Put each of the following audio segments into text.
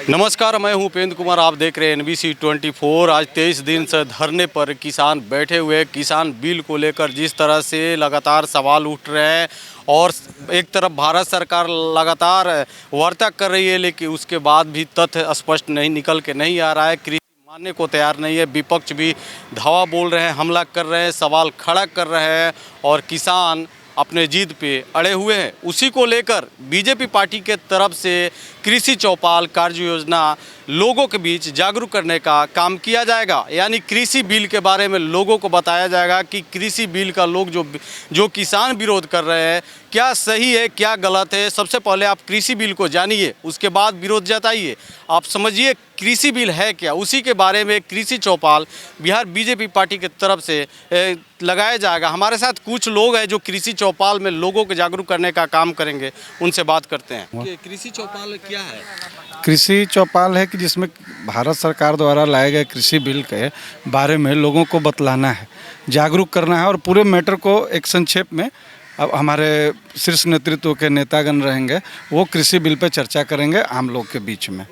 नमस्कार, मैं हूं उपेंद्र कुमार। आप देख रहे हैं NBC 24। आज 23 दिन से धरने पर किसान बैठे हुए। किसान बिल को लेकर जिस तरह से लगातार सवाल उठ रहे हैं और एक तरफ भारत सरकार लगातार वार्ता कर रही है, लेकिन उसके बाद भी तथ्य स्पष्ट नहीं निकल के नहीं आ रहा है। कृषि मानने को तैयार नहीं है। विपक्ष भी धावा बोल रहे हैं, हमला कर रहे हैं, सवाल खड़ा कर रहे हैं और किसान अपने जिद पे अड़े हुए हैं। उसी को लेकर बीजेपी पार्टी के तरफ से कृषि चौपाल कार्य योजना लोगों के बीच जागरूक करने का काम किया जाएगा। यानी कृषि बिल के बारे में लोगों को बताया जाएगा कि कृषि बिल का लोग जो किसान विरोध कर रहे हैं, क्या सही है क्या गलत है। सबसे पहले आप कृषि बिल को जानिए, उसके बाद विरोध जताइए। आप समझिए कृषि बिल है क्या, उसी के बारे में कृषि चौपाल बिहार बीजेपी पार्टी की तरफ से लगाया जाएगा। हमारे साथ कुछ लोग हैं जो कृषि चौपाल में लोगों को जागरूक करने का काम करेंगे, उनसे बात करते हैं। कृषि चौपाल क्या है? कृषि चौपाल है कि जिसमें भारत सरकार द्वारा लाए गए कृषि बिल के बारे में लोगों को बतलाना है, जागरूक करना है और पूरे मैटर को एक संक्षेप में अब हमारे शीर्ष नेतृत्व के नेतागण रहेंगे, वो कृषि बिल पे चर्चा करेंगे आम लोग के बीच में,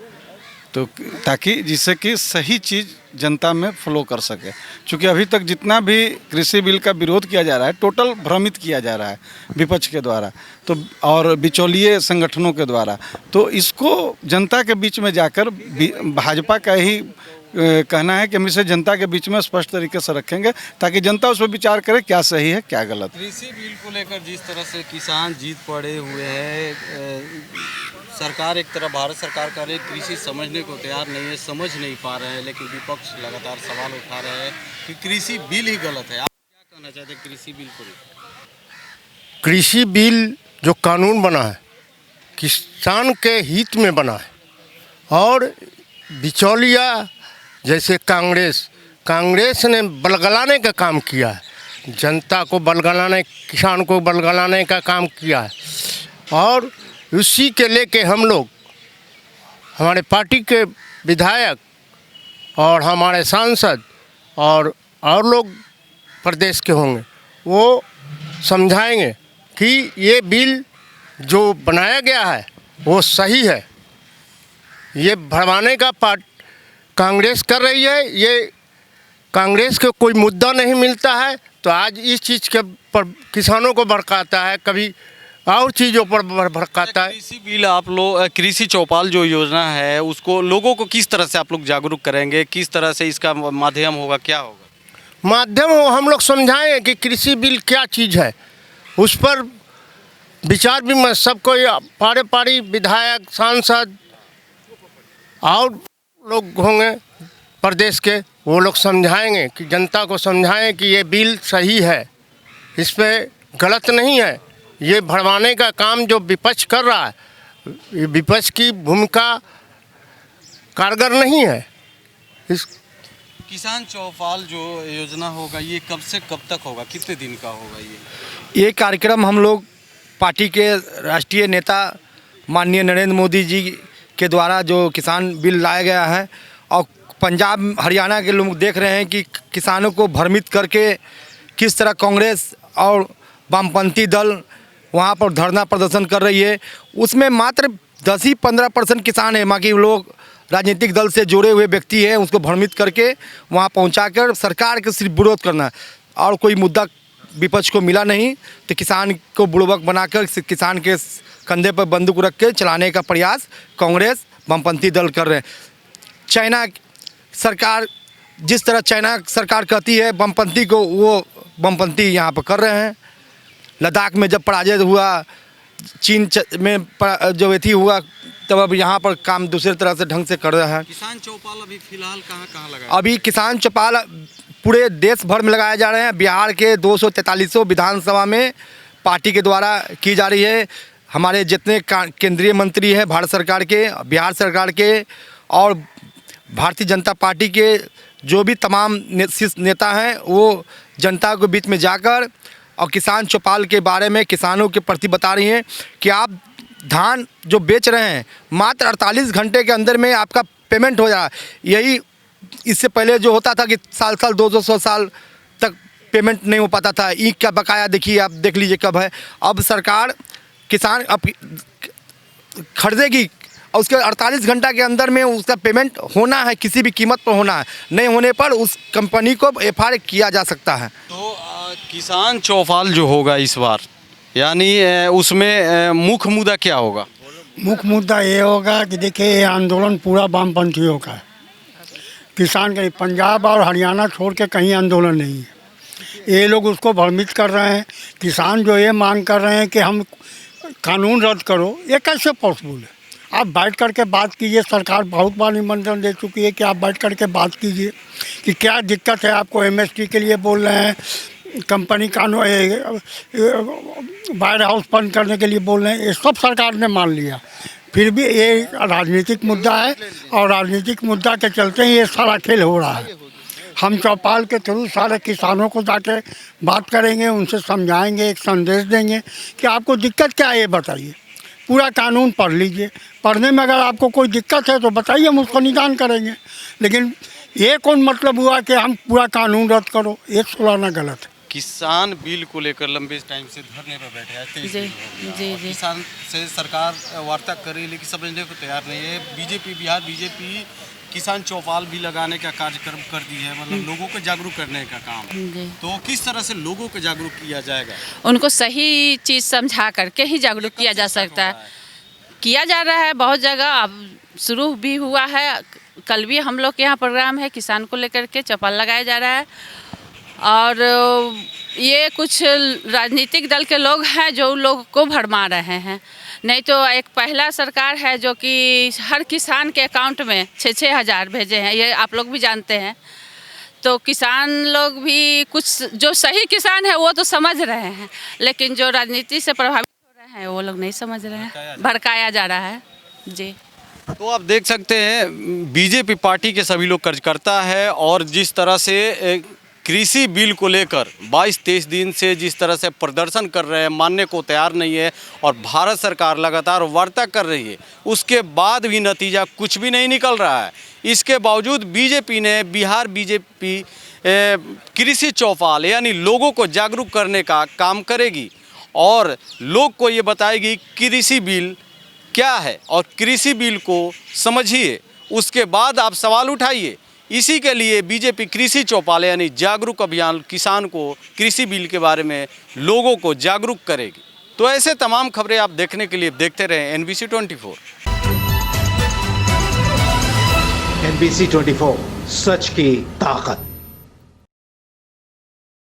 तो ताकि जिससे कि सही चीज़ जनता में फ्लो कर सके। क्योंकि अभी तक जितना भी कृषि बिल का विरोध किया जा रहा है, टोटल भ्रमित किया जा रहा है विपक्ष के द्वारा तो और बिचौलिए संगठनों के द्वारा। तो इसको जनता के बीच में जाकर भाजपा का ही कहना है कि हम इसे जनता के बीच में स्पष्ट तरीके से रखेंगे ताकि जनता उस पर विचार करे क्या सही है क्या गलत। कृषि बिल को लेकर जिस तरह से किसान जीत पड़े हुए हैं, सरकार एक तरफ भारत सरकार का कृषि समझने को तैयार नहीं है, समझ नहीं पा रहे हैं, लेकिन विपक्ष लगातार सवाल उठा रहे हैं कि कृषि बिल ही गलत है। आप क्या कहना चाहते हैं कृषि बिल को? कृषि बिल जो कानून बना है किसान के हित में बना है और बिचौलिया जैसे कांग्रेस ने बलगलाने का काम किया है, जनता को बलगलाने, किसान को बलगलाने का काम किया है। और उसी के लेके हम लोग, हमारे पार्टी के विधायक और हमारे सांसद और लोग प्रदेश के होंगे, वो समझाएंगे कि ये बिल जो बनाया गया है वो सही है। ये भरमाने का पार्ट कांग्रेस कर रही है। ये कांग्रेस को कोई मुद्दा नहीं मिलता है तो आज इस चीज़ के पर किसानों को भड़काता है, कभी और चीज़ों पर भड़काता है। कृषि बिल आप लोग, कृषि चौपाल जो योजना है उसको लोगों को किस तरह से आप लोग जागरूक करेंगे, किस तरह से इसका माध्यम होगा, क्या होगा? माध्यम हो, हम लोग समझाएं कि कृषि बिल क्या चीज़ है, उस पर विचार विमर्श सबको, पारी विधायक सांसद और लोग होंगे प्रदेश के, वो लोग समझाएंगे कि जनता को समझाएं कि ये बिल सही है, इस पे गलत नहीं है। ये भरमाने का काम जो विपक्ष कर रहा है, ये विपक्ष की भूमिका कारगर नहीं है। इस किसान चौपाल जो योजना होगा ये कब से कब तक होगा, कितने दिन का होगा? ये कार्यक्रम हम लोग पार्टी के राष्ट्रीय नेता माननीय नरेंद्र मोदी जी के द्वारा जो किसान बिल लाया गया है और पंजाब हरियाणा के लोग देख रहे हैं कि किसानों को भ्रमित करके किस तरह कांग्रेस और वामपंथी दल वहाँ पर धरना प्रदर्शन कर रही है। उसमें मात्र 10 ही 15% किसान हैं, बाकी लोग राजनीतिक दल से जुड़े हुए व्यक्ति हैं, उसको भ्रमित करके वहाँ पहुँचाकर सरकार के सिर्फ विरोध करना और कोई मुद्दा विपक्ष को मिला नहीं, तो किसान को बुड़बक बनाकर किसान के कंधे पर बंदूक रख के चलाने का प्रयास कांग्रेस वामपंथी दल कर रहे हैं। चाइना सरकार, जिस तरह चाइना सरकार कहती है वामपंथी को, वो वामपंथी यहाँ पर कर रहे हैं। लद्दाख में जब पराजय हुआ, चीन में जब एथी हुआ, तब अब यहाँ पर काम दूसरे तरह से ढंग से कर रहा है। किसान चौपाल अभी फिलहाल कहाँ लगा? अभी किसान चौपाल पूरे देश भर में लगाए जा रहे हैं। बिहार के 243 विधानसभा में पार्टी के द्वारा की जा रही है। हमारे जितने केंद्रीय मंत्री हैं भारत सरकार के, बिहार सरकार के और भारतीय जनता पार्टी के जो भी तमाम नेता हैं, वो जनता के बीच में जाकर और किसान चौपाल के बारे में किसानों के प्रति बता रही हैं कि आप धान जो बेच रहे हैं मात्र 48 घंटे के अंदर में आपका पेमेंट हो जाए। यही इससे पहले जो होता था कि साल 200 साल तक पेमेंट नहीं हो पाता था। ईख का बकाया देखिए, आप देख लीजिए कब है। अब सरकार किसान अब खरीदेगी और उसके 48 घंटा के अंदर में उसका पेमेंट होना है, किसी भी कीमत पर होना है। नहीं होने पर उस कंपनी को FIR किया जा सकता है। तो किसान चौपाल जो होगा इस बार, यानी उसमें मुख्य मुद्दा क्या होगा? मुख्य मुद्दा ये होगा कि देखिए ये आंदोलन पूरा वामपंथियों का है। किसान का पंजाब और हरियाणा छोड़ के कहीं आंदोलन नहीं है। ये लोग उसको भ्रमित कर रहे हैं। किसान जो ये मांग कर रहे हैं कि हम कानून रद्द करो, ये कैसे पॉसिबल है? आप बैठ कर के बात कीजिए। सरकार बहुत बार निमंत्रण दे चुकी है कि आप बैठ कर के बात कीजिए कि क्या दिक्कत है आपको। MST के लिए बोल रहे हैं, कंपनी कानून वायर हाउस बंद करने के लिए बोल रहे हैं, ये सब सरकार ने मान लिया। फिर भी ये राजनीतिक मुद्दा है और राजनीतिक मुद्दा के चलते ही ये सारा खेल हो रहा है। हम चौपाल के थ्रू सारे किसानों को जाके बात करेंगे, उनसे समझाएंगे, एक संदेश देंगे कि आपको दिक्कत क्या है ये बताइए। पूरा कानून पढ़ लीजिए, पढ़ने में अगर आपको कोई दिक्कत है तो बताइए, हम उसको निदान करेंगे। लेकिन ये कौन मतलब हुआ कि हम पूरा कानून रद्द करो, ये सुनाना गलत है। किसान बिल को लेकर लंबे टाइम से धरने पर बैठे हैं। जी। किसान से सरकार वार्ता कर रही है लेकिन समझने को तैयार नहीं है। बिहार बीजेपी किसान चौपाल भी लगाने का कार्यक्रम कर दी है, मतलब लोगों को जागरूक करने का काम। तो किस तरह से लोगों को जागरूक किया जाएगा? उनको सही चीज़ समझा करके ही जागरूक किया जा सकता है। किया जा रहा है बहुत जगह, अब शुरू भी हुआ है। कल भी हम लोग के यहाँ प्रोग्राम है, किसान को लेकर के चौपाल लगाया जा रहा है। और ये कुछ राजनीतिक दल के लोग हैं जो लोग को भरमा रहे हैं। नहीं तो एक पहला सरकार है जो कि हर किसान के अकाउंट में 6-6 हज़ार भेजे हैं, ये आप लोग भी जानते हैं। तो किसान लोग भी कुछ जो सही किसान है वो तो समझ रहे हैं, लेकिन जो राजनीति से प्रभावित हो रहे हैं वो लोग नहीं समझ रहे हैं, भड़काया जा रहा है। जी। तो आप देख सकते हैं बीजेपी पार्टी के सभी लोग कार्यकर्ता है और जिस तरह से कृषि बिल को लेकर 22-23 दिन से जिस तरह से प्रदर्शन कर रहे हैं, मानने को तैयार नहीं है और भारत सरकार लगातार वार्ता कर रही है, उसके बाद भी नतीजा कुछ भी नहीं निकल रहा है। इसके बावजूद बीजेपी ने बिहार बीजेपी कृषि चौपाल यानी लोगों को जागरूक करने का काम करेगी और लोग को ये बताएगी कृषि बिल क्या है और कृषि बिल को समझिए, उसके बाद आप सवाल उठाइए। इसी के लिए बीजेपी कृषि चौपाल यानी जागरूक अभियान किसान को कृषि बिल के बारे में लोगों को जागरूक करेगी। तो ऐसे तमाम खबरें आप देखने के लिए देखते रहें NBC 24। NBC 24 सच की ताकत।